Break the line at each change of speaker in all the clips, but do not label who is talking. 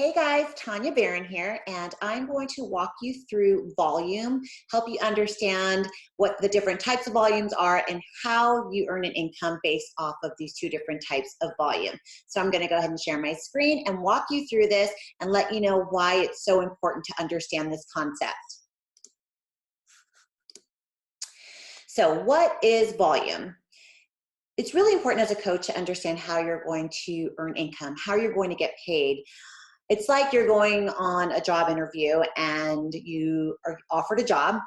Hey guys, Tanya Barron here, and I'm going to walk you through volume, help you understand what the different types of volumes are and how you earn an income based off of these two different types of volume. So I'm going to go ahead and share my screen and walk you through this and let you know why it's so important to understand this concept. So what is volume? It's really important as a coach to understand how you're going to earn income, how you're going to get paid. It's like you're going on a job interview and you are offered a job.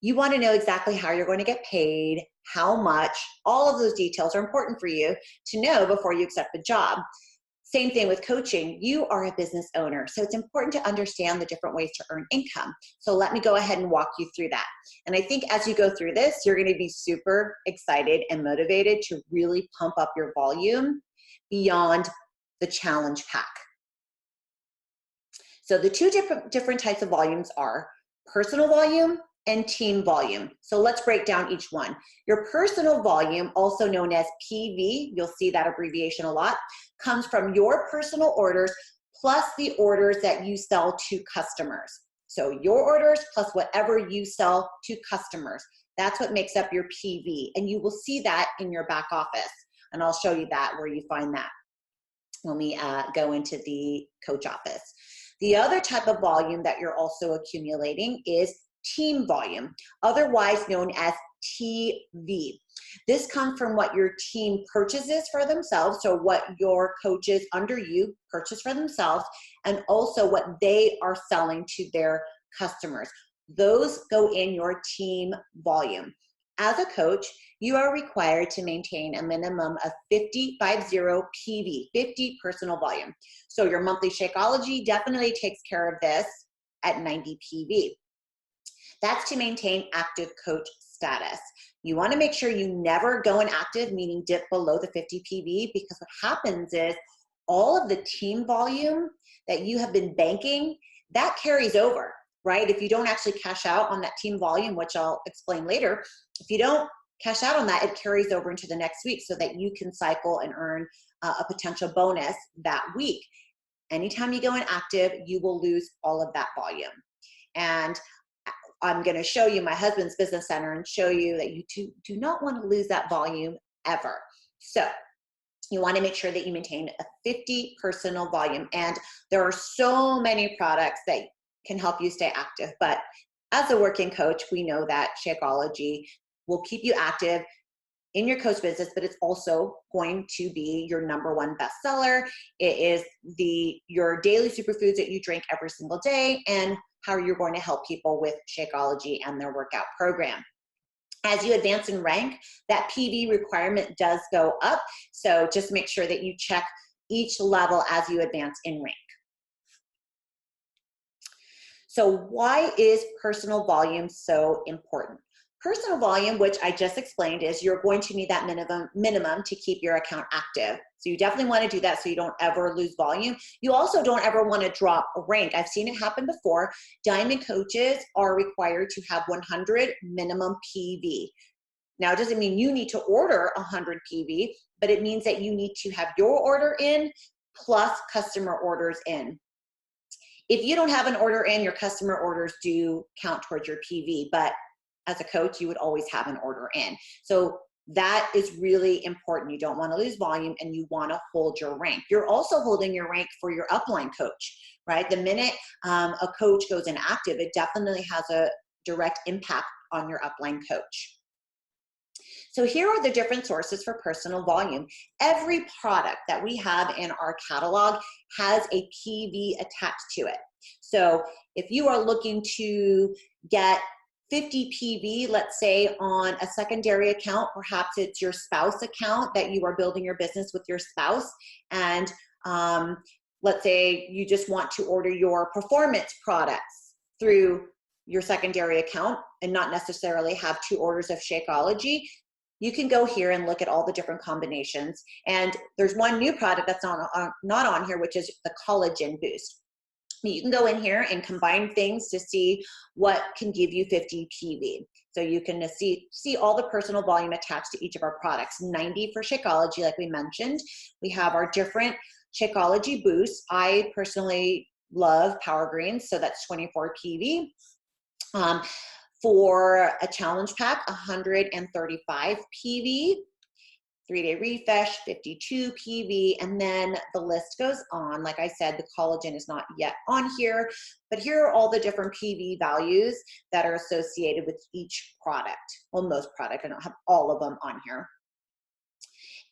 You want to know exactly how you're going to get paid, how much, all of those details are important for you to know before you accept the job. Same thing with coaching. You are a business owner, so it's important to understand the different ways to earn income. So let me go ahead and walk you through that. And I think as you go through this, you're going to be super excited and motivated to really pump up your volume beyond the challenge pack. So the two different types of volumes are personal volume and team volume. So let's break down each one. Your personal volume, also known as PV, you'll see that abbreviation a lot, comes from your personal orders plus the orders that you sell to customers. So your orders plus whatever you sell to customers. That's what makes up your PV. And you will see that in your back office. And I'll show you that where you find that when we go into the coach office. The other type of volume that you're also accumulating is team volume, otherwise known as TV. This comes from what your team purchases for themselves, so what your coaches under you purchase for themselves, and also what they are selling to their customers. Those go in your team volume. As a coach, you are required to maintain a minimum of 50 PV, 50 personal volume. So your monthly Shakeology definitely takes care of this at 90 PV. That's to maintain active coach status. You want to make sure you never go inactive, meaning dip below the 50 PV, because what happens is all of the team volume that you have been banking, that carries over, right? If you don't actually cash out on that team volume, which I'll explain later, if you don't cash out on that, it carries over into the next week so that you can cycle and earn a potential bonus that week. Anytime you go inactive, you will lose all of that volume. And I'm going to show you my husband's business center and show you that you do not want to lose that volume ever. So you want to make sure that you maintain a 50 personal volume. And there are so many products that can help you stay active. But as a working coach, we know that Shakeology will keep you active in your coach business, but it's also going to be your #1 bestseller. It is your daily superfoods that you drink every single day and how you're going to help people with Shakeology and their workout program. As you advance in rank, that PV requirement does go up. So just make sure that you check each level as you advance in rank. So why is personal volume so important? Personal volume, which I just explained, is you're going to need that minimum to keep your account active. So you definitely want to do that so you don't ever lose volume. You also don't ever want to drop a rank. I've seen it happen before. Diamond coaches are required to have 100 minimum PV. Now, it doesn't mean you need to order 100 PV, but it means that you need to have your order in plus customer orders in. If you don't have an order in, your customer orders do count towards your PV, but as a coach, you would always have an order in. So that is really important. You don't want to lose volume and you want to hold your rank. You're also holding your rank for your upline coach, right? The minute a coach goes inactive, it definitely has a direct impact on your upline coach. So here are the different sources for personal volume. Every product that we have in our catalog has a PV attached to it. So if you are looking to get 50 PV, let's say on a secondary account, perhaps it's your spouse account that you are building your business with your spouse. And let's say you just want to order your performance products through your secondary account and not necessarily have 2 orders of Shakeology. You can go here and look at all the different combinations. And there's one new product that's not on here, which is the collagen boost. You can go in here and combine things to see what can give you 50 PV. So you can see all the personal volume attached to each of our products. 90 for Shakeology, like we mentioned. We have our different Shakeology Boost. I personally love Power Greens, so that's 24 PV. For a challenge pack, 135 PV. 3-day refresh, 52 PV, and then the list goes on. Like I said, the collagen is not yet on here, but here are all the different PV values that are associated with each product. Well, most product, I don't have all of them on here.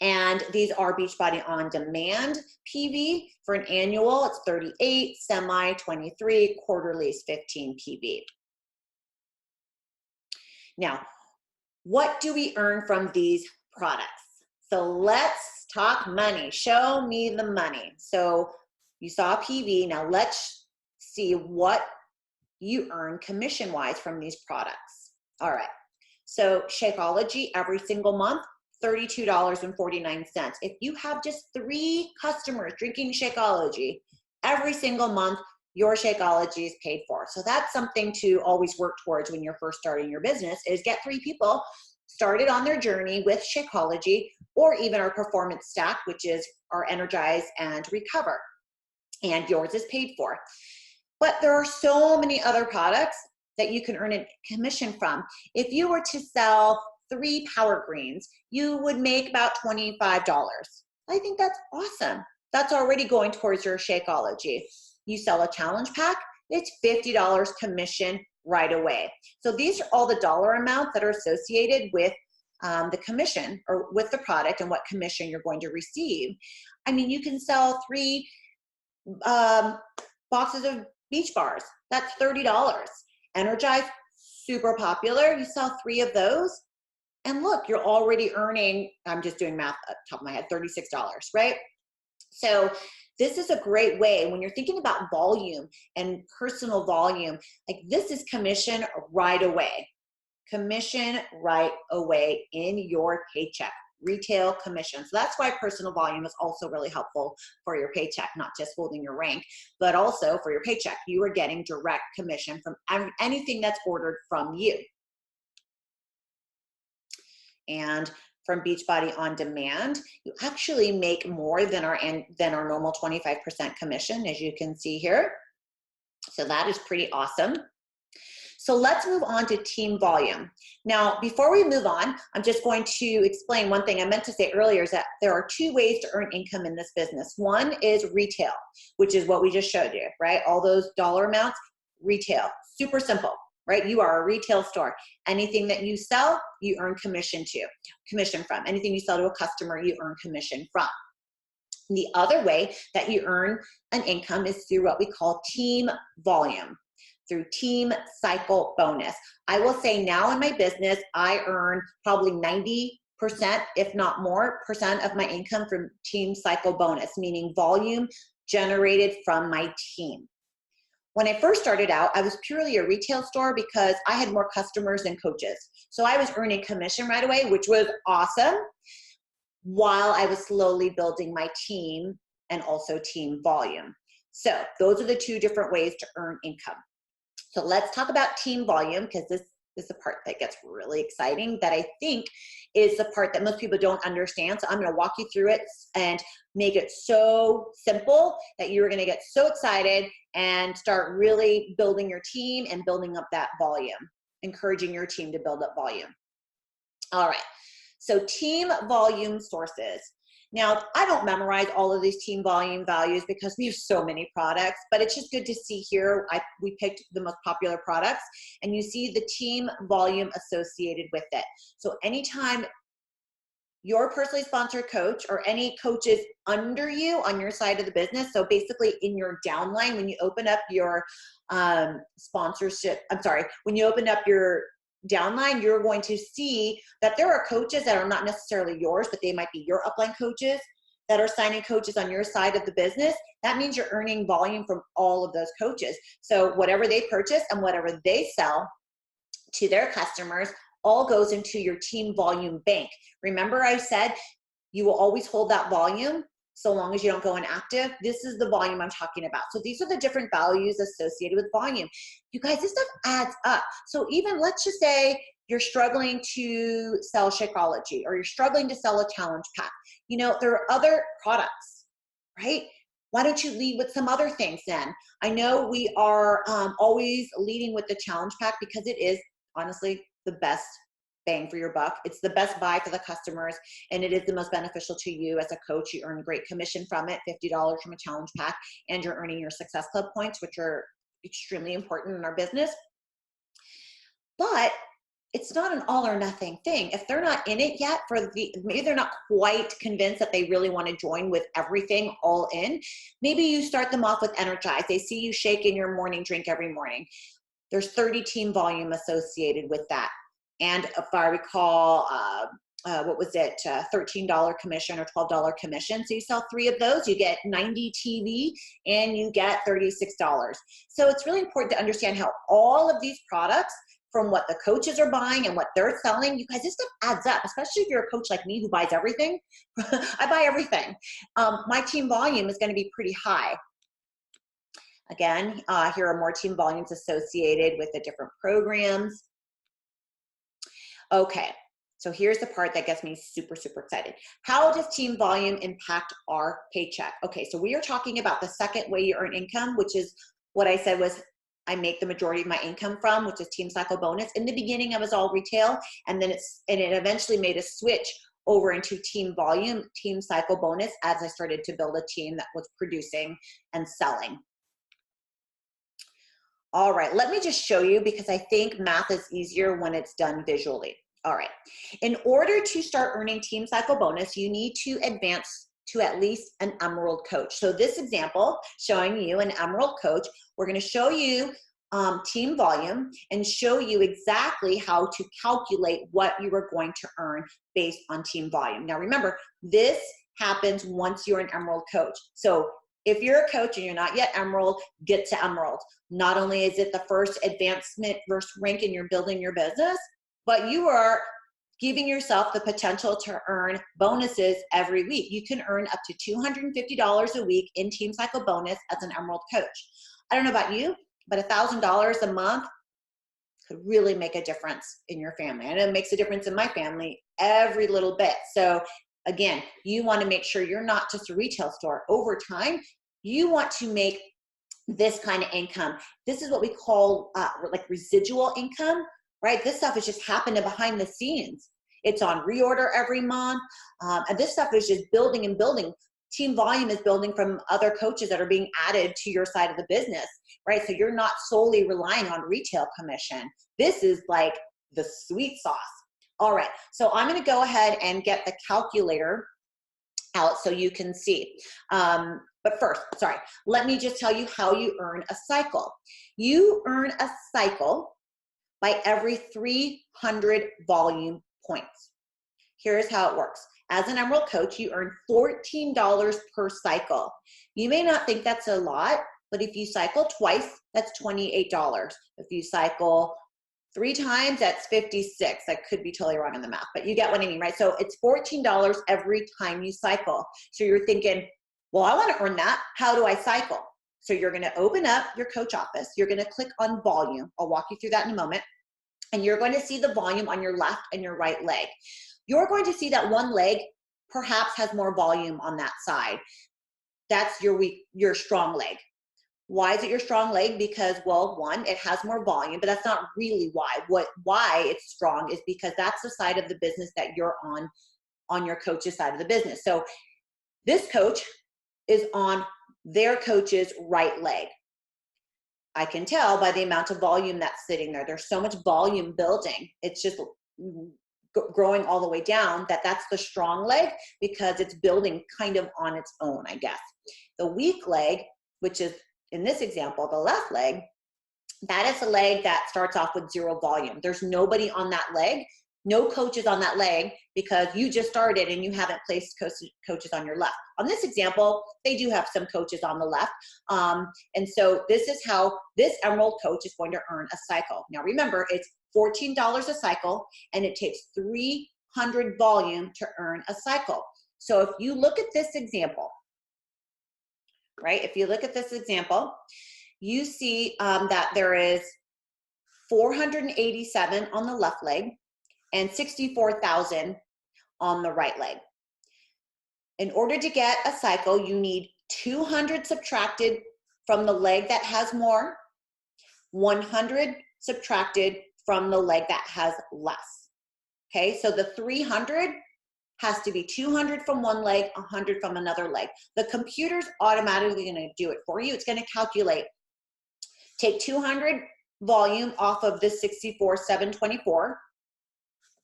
And these are Beachbody On Demand PV. For an annual, it's 38, semi 23, quarterly is 15 PV. Now, what do we earn from these products? So let's talk money. Show me the money. So you saw PV. Now let's see what you earn commission-wise from these products. All right. So Shakeology every single month, $32.49. If you have just 3 customers drinking Shakeology every single month, your Shakeology is paid for. So that's something to always work towards when you're first starting your business, is get 3 people started on their journey with Shakeology, or even our performance stack, which is our Energize and Recover. And yours is paid for. But there are so many other products that you can earn a commission from. If you were to sell 3 Power Greens, you would make about $25. I think that's awesome. That's already going towards your Shakeology. You sell a challenge pack, it's $50 commission right away. So these are all the dollar amounts that are associated with the commission, or with the product, and what commission you're going to receive. I mean, you can sell 3 boxes of beach bars. That's $30. Energize, super popular. You sell 3 of those, and look, you're already earning, I'm just doing math at the top of my head, $36, right? So this is a great way when you're thinking about volume and personal volume. Like, this is commission right away. Commission right away in your paycheck. Retail commission. So that's why personal volume is also really helpful for your paycheck, not just holding your rank, but also for your paycheck. You are getting direct commission from anything that's ordered from you. And from Beachbody On Demand, you actually make more than our normal 25% commission, as you can see here. So that is pretty awesome. So let's move on to team volume. Now, before we move on, I'm just going to explain one thing I meant to say earlier, is that there are 2 ways to earn income in this business. One is retail, which is what we just showed you, right? All those dollar amounts, retail, super simple, right? You are a retail store. Anything that you sell, you earn commission from. Anything you sell to a customer, you earn commission from. The other way that you earn an income is through what we call team volume, through team cycle bonus. I will say now in my business, I earn probably 90%, if not more, percent of my income from team cycle bonus, meaning volume generated from my team. When I first started out, I was purely a retail store because I had more customers than coaches. So I was earning commission right away, which was awesome, while I was slowly building my team and also team volume. So those are the 2 different ways to earn income. So let's talk about team volume, because this is the part that gets really exciting, that I think is the part that most people don't understand. So I'm going to walk you through it and make it so simple that you're going to get so excited and start really building your team and building up that volume, encouraging your team to build up volume. All right. So team volume sources. Now, I don't memorize all of these team volume values because we have so many products, but it's just good to see here. We picked the most popular products, and you see the team volume associated with it. So anytime your personally sponsored coach, or any coaches under you on your side of the business, so basically in your downline, when you open up your when you open up your downline, you're going to see that there are coaches that are not necessarily yours, but they might be your upline coaches that are signing coaches on your side of the business. That means you're earning volume from all of those coaches. So whatever they purchase and whatever they sell to their customers all goes into your team volume bank. Remember, I said you will always hold that volume so long as you don't go inactive. This is the volume I'm talking about. So these are the different values associated with volume. You guys, this stuff adds up. So even, let's just say you're struggling to sell Shakeology, or you're struggling to sell a challenge pack. You know, there are other products right? Why don't you lead with some other things then? I know we are always leading with the challenge pack because it is honestly the best bang for your buck. It's the best buy for the customers, and it is the most beneficial to you as a coach. You earn great commission from it, $50 from a challenge pack, and you're earning your Success Club points, which are extremely important in our business. But it's not an all or nothing thing. If they're not in it yet, maybe they're not quite convinced that they really want to join with everything all in, maybe you start them off with Energize. They see you shake in your morning drink every morning. There's 30 team volume associated with that. And if I recall, what was it, $13 commission or $12 commission. So you sell 3 of those, you get 90 TV and you get $36. So it's really important to understand how all of these products, from what the coaches are buying and what they're selling, you guys, this stuff adds up, especially if you're a coach like me who buys everything. I buy everything. My team volume is going to be pretty high. Again, here are more team volumes associated with the different programs. Okay, so here's the part that gets me super, super excited. How does team volume impact our paycheck? Okay, so we are talking about the second way you earn income, which is what I said was I make the majority of my income from, which is Team Cycle Bonus. In the beginning, I was all retail, and then it eventually made a switch over into team volume, Team Cycle Bonus, as I started to build a team that was producing and selling. All right, let me just show you because I think math is easier when it's done visually. All right, in order to start earning Team Cycle Bonus, you need to advance to at least an Emerald coach. So this example showing you an Emerald coach, we're going to show you team volume and show you exactly how to calculate what you are going to earn based on team volume. Now remember, this happens once you're an Emerald coach. So if you're a coach and you're not yet Emerald, get to Emerald. Not only is it the first advancement versus rank in your building your business, but you are giving yourself the potential to earn bonuses every week. You can earn up to $250 a week in Team Cycle Bonus as an Emerald coach. I don't know about you, but $1,000 a month could really make a difference in your family. I know it makes a difference in my family every little bit. So again, you want to make sure you're not just a retail store. Over time, you want to make this kind of income. This is what we call like residual income, right? This stuff is just happening behind the scenes. It's on reorder every month. And this stuff is just building and building. Team volume is building from other coaches that are being added to your side of the business, right? So you're not solely relying on retail commission. This is like the sweet sauce. All right, so I'm going to go ahead and get the calculator out so you can see. But first, sorry, let me just tell you how you earn a cycle. You earn a cycle by every 300 volume points. Here's how it works. As an Emerald coach, you earn $14 per cycle. You may not think that's a lot, but if you cycle twice, that's $28. If you cycle 3 times, that's 56. I could be totally wrong in the math, but you get what I mean, right? So it's $14 every time you cycle. So you're thinking, well, I want to earn that. How do I cycle? So you're going to open up your coach office. You're going to click on volume. I'll walk you through that in a moment. And you're going to see the volume on your left and your right leg. You're going to see that one leg perhaps has more volume on that side. That's your strong leg. Why is it your strong leg? Because, well, one, it has more volume, but that's not really why. Why it's strong is because that's the side of the business that you're on your coach's side of the business. So this coach is on their coach's right leg. I can tell by the amount of volume that's sitting there. There's so much volume building. It's just growing all the way down that's the strong leg because it's building kind of on its own, I guess. The weak leg, which is in this example, the left leg, that is a leg that starts off with 0 volume. There's nobody on that leg, no coaches on that leg because you just started and you haven't placed coaches on your left. On this example, they do have some coaches on the left. And so this is how this Emerald coach is going to earn a cycle. Now remember, it's $14 a cycle and it takes 300 volume to earn a cycle. So if you look at this example, right? If you look at this example, you see that there is 487 on the left leg and 64,000 on the right leg. In order to get a cycle, you need 200 subtracted from the leg that has more, 100 subtracted from the leg that has less. Okay, so the 300 has to be 200 from one leg, 100 from another leg. The computer's automatically going to do it for you. It's going to calculate. Take 200 volume off of this 64,724.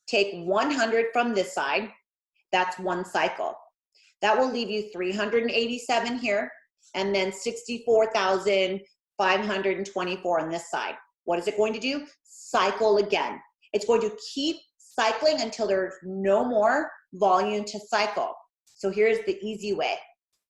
Take 100 from this side. That's one cycle. That will leave you 387 here, and then 64,524 on this side. What is it going to do? Cycle again. It's going to keep cycling until there's no more volume to cycle. So here's the easy way.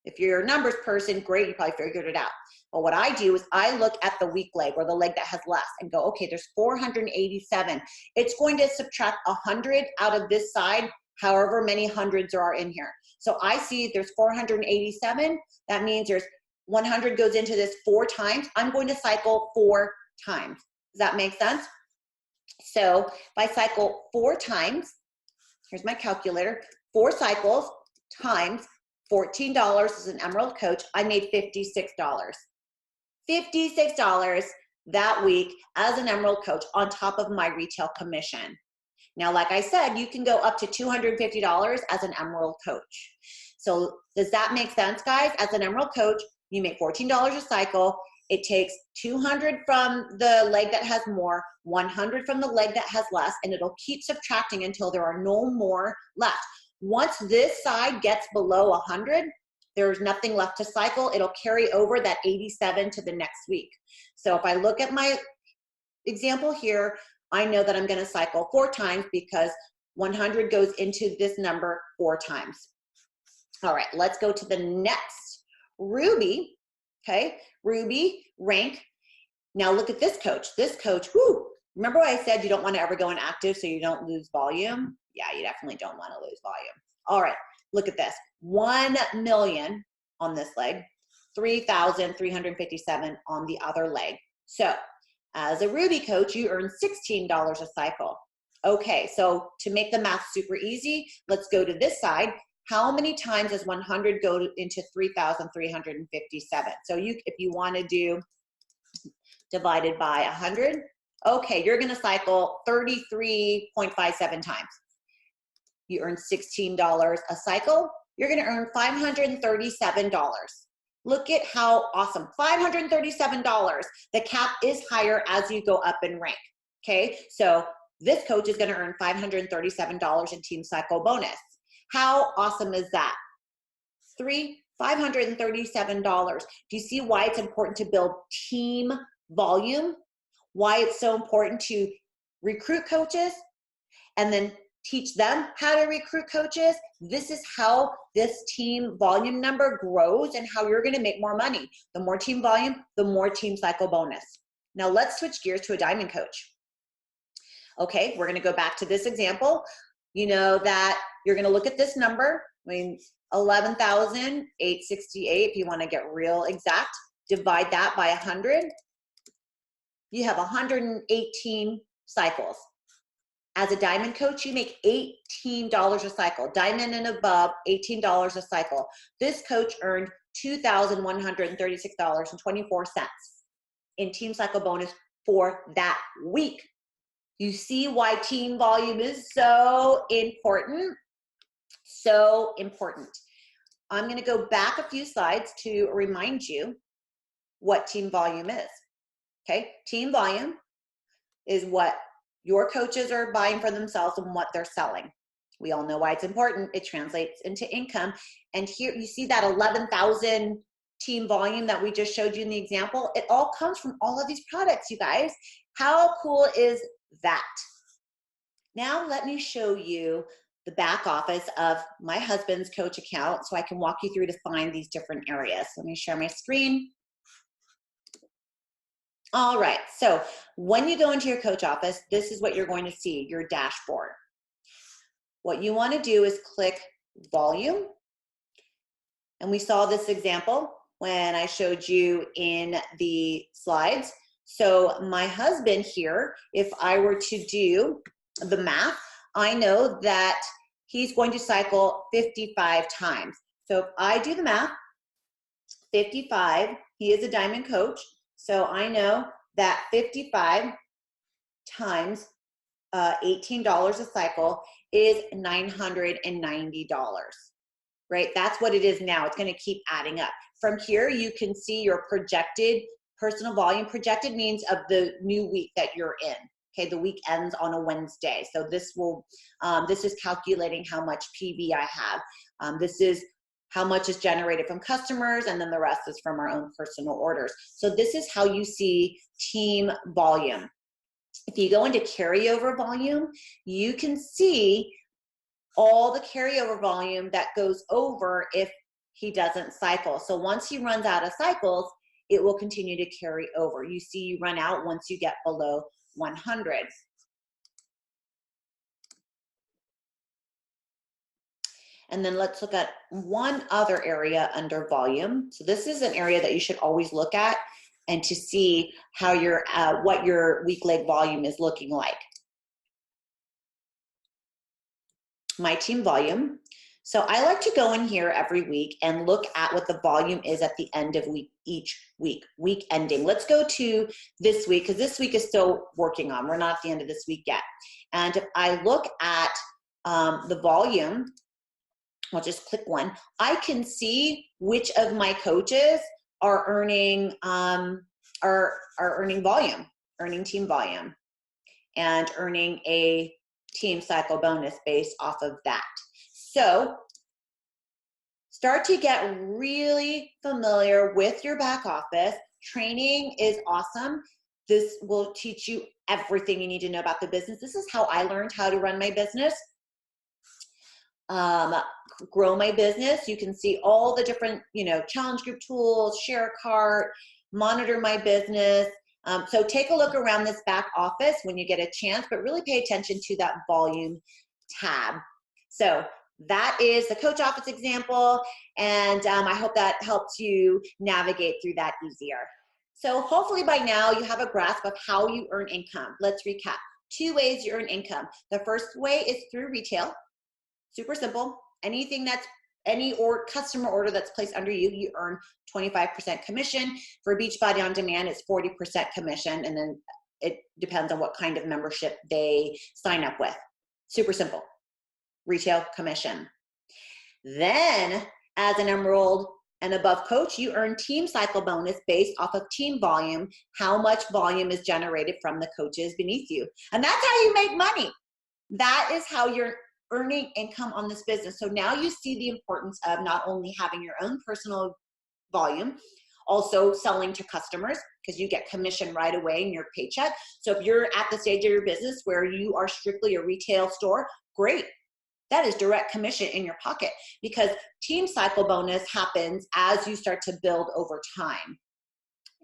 If you're a numbers person, great, you probably figured it out. But what I do is I look at the weak leg, or the leg that has less, and go, okay, there's 487. It's going to subtract 100 out of this side, however many hundreds there are in here. So I see there's 487. That means there's 100 goes into this 4 times. I'm going to cycle 4 times. Does that make sense? So if I cycle 4 times, here's my calculator, 4 cycles times $14 as an Emerald Coach, I made $56. $56 that week as an Emerald Coach on top of my retail commission. Now, like I said, you can go up to $250 as an Emerald Coach. So does that make sense, guys? As an Emerald Coach, you make $14 a cycle. It takes 200 from the leg that has more, 100 from the leg that has less, and it'll keep subtracting until there are no more left. Once this side gets below 100, there's nothing left to cycle. It'll carry over that 87 to the next week. So if I look at my example here, I know that I'm going to cycle 4 times because 100 goes into this number 4 times. All right, let's go to the next. Ruby, okay, Ruby, rank. Now look at this coach. This coach, whoo, remember what I said you don't want to ever go inactive so you don't lose volume? Yeah, you definitely don't want to lose volume. All right, look at this. 1 million on this leg, 3,357 on the other leg. So as a Ruby coach, you earn $16 a cycle. Okay, so to make the math super easy, let's go to this side. How many times does 100 go into 3,357? So if you want to do divided by 100, okay, you're going to cycle 33.57 times. You earn $16 a cycle. You're going to earn $537. Look at how awesome. $537. The cap is higher as you go up in rank. Okay, so this coach is going to earn $537 in team cycle bonus. How awesome is that? $537. Do you see why it's important to build team volume? Why it's so important to recruit coaches and then teach them how to recruit coaches? This is how this team volume number grows and how you're going to make more money. The more team volume, the more team cycle bonus. Now let's switch gears to a diamond coach. Okay, we're going to go back to this example. You know that you're going to look at this number, 11,868, if you want to get real exact, divide that by 100. You have 118 cycles. As a diamond coach, you make $18 a cycle. Diamond and above, $18 a cycle. This coach earned $2,136.24 in team cycle bonus for that week. You see why team volume is so important? So important. I'm going to go back a few slides to remind you what team volume is. Okay, team volume is what your coaches are buying for themselves and what they're selling. We all know why it's important. It translates into income. And here you see that 11,000 team volume that we just showed you in the example. It all comes from all of these products, you guys. How cool is that? Now let me show you the back office of my husband's coach account so I can walk you through to find these different areas. Let me share my screen. All right, so when you go into your coach office, this is what you're going to see, your dashboard. What you want to do is click volume. And we saw this example when I showed you in the slides. So my husband here, if I were to do the math, I know that he's going to cycle 55 times. So if I do the math, 55, he is a diamond coach. So I know that 55 times $18 a cycle is $990, right? That's what it is now. It's going to keep adding up. From here, you can see your projected personal volume. Projected means of the new week that you're in. Okay, the week ends on a Wednesday. So this will, this is calculating how much PV I have. This is how much is generated from customers, and then the rest is from our own personal orders. So this is how you see team volume. If you go into carryover volume, you can see all the carryover volume that goes over if he doesn't cycle. So once he runs out of cycles, it will continue to carry over. You see you run out once you get below 100. And then let's look at one other area under volume. So this is an area that you should always look at and to see how your what your week leg volume is looking like. My team volume. So I like to go in here every week and look at what the volume is at the end of each week ending. Let's go to this week, because this week is still working on. We're not at the end of this week yet. And if I look at the volume, I'll just click one. I can see which of my coaches are earning earning volume, earning team volume, and earning a team cycle bonus based off of that. So start to get really familiar with your back office. Training is awesome. This will teach you everything you need to know about the business. This is how I learned how to run my business, grow my business. You can see all the different, challenge group tools, share a cart, monitor my business. So take a look around this back office when you get a chance, but really pay attention to that volume tab. So that is the coach office example, and I hope that helps you navigate through that easier. So hopefully by now you have a grasp of how you earn income. Let's recap. 2 ways you earn income. The first way is through retail. Super simple. Anything that's any customer order that's placed under you, you earn 25% commission. For Beachbody On Demand, it's 40% commission, and then it depends on what kind of membership they sign up with. Super simple. Retail commission. Then, as an Emerald and above coach, you earn team cycle bonus based off of team volume, how much volume is generated from the coaches beneath you. And that's how you make money. That is how you're earning income on this business. So now you see the importance of not only having your own personal volume, also selling to customers, because you get commission right away in your paycheck. So if you're at the stage of your business where you are strictly a retail store, great. That is direct commission in your pocket, because team cycle bonus happens as you start to build over time.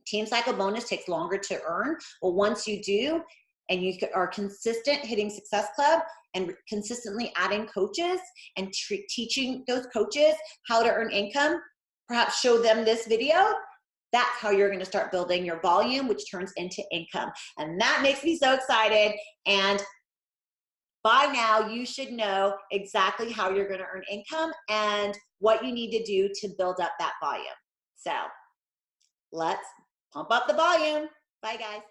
Team cycle bonus takes longer to earn. Well, once you do, and you are consistent hitting Success Club and consistently adding coaches and teaching those coaches how to earn income, perhaps show them this video, that's how you're going to start building your volume, which turns into income. And that makes me so excited. And by now, you should know exactly how you're going to earn income and what you need to do to build up that volume. So let's pump up the volume. Bye, guys.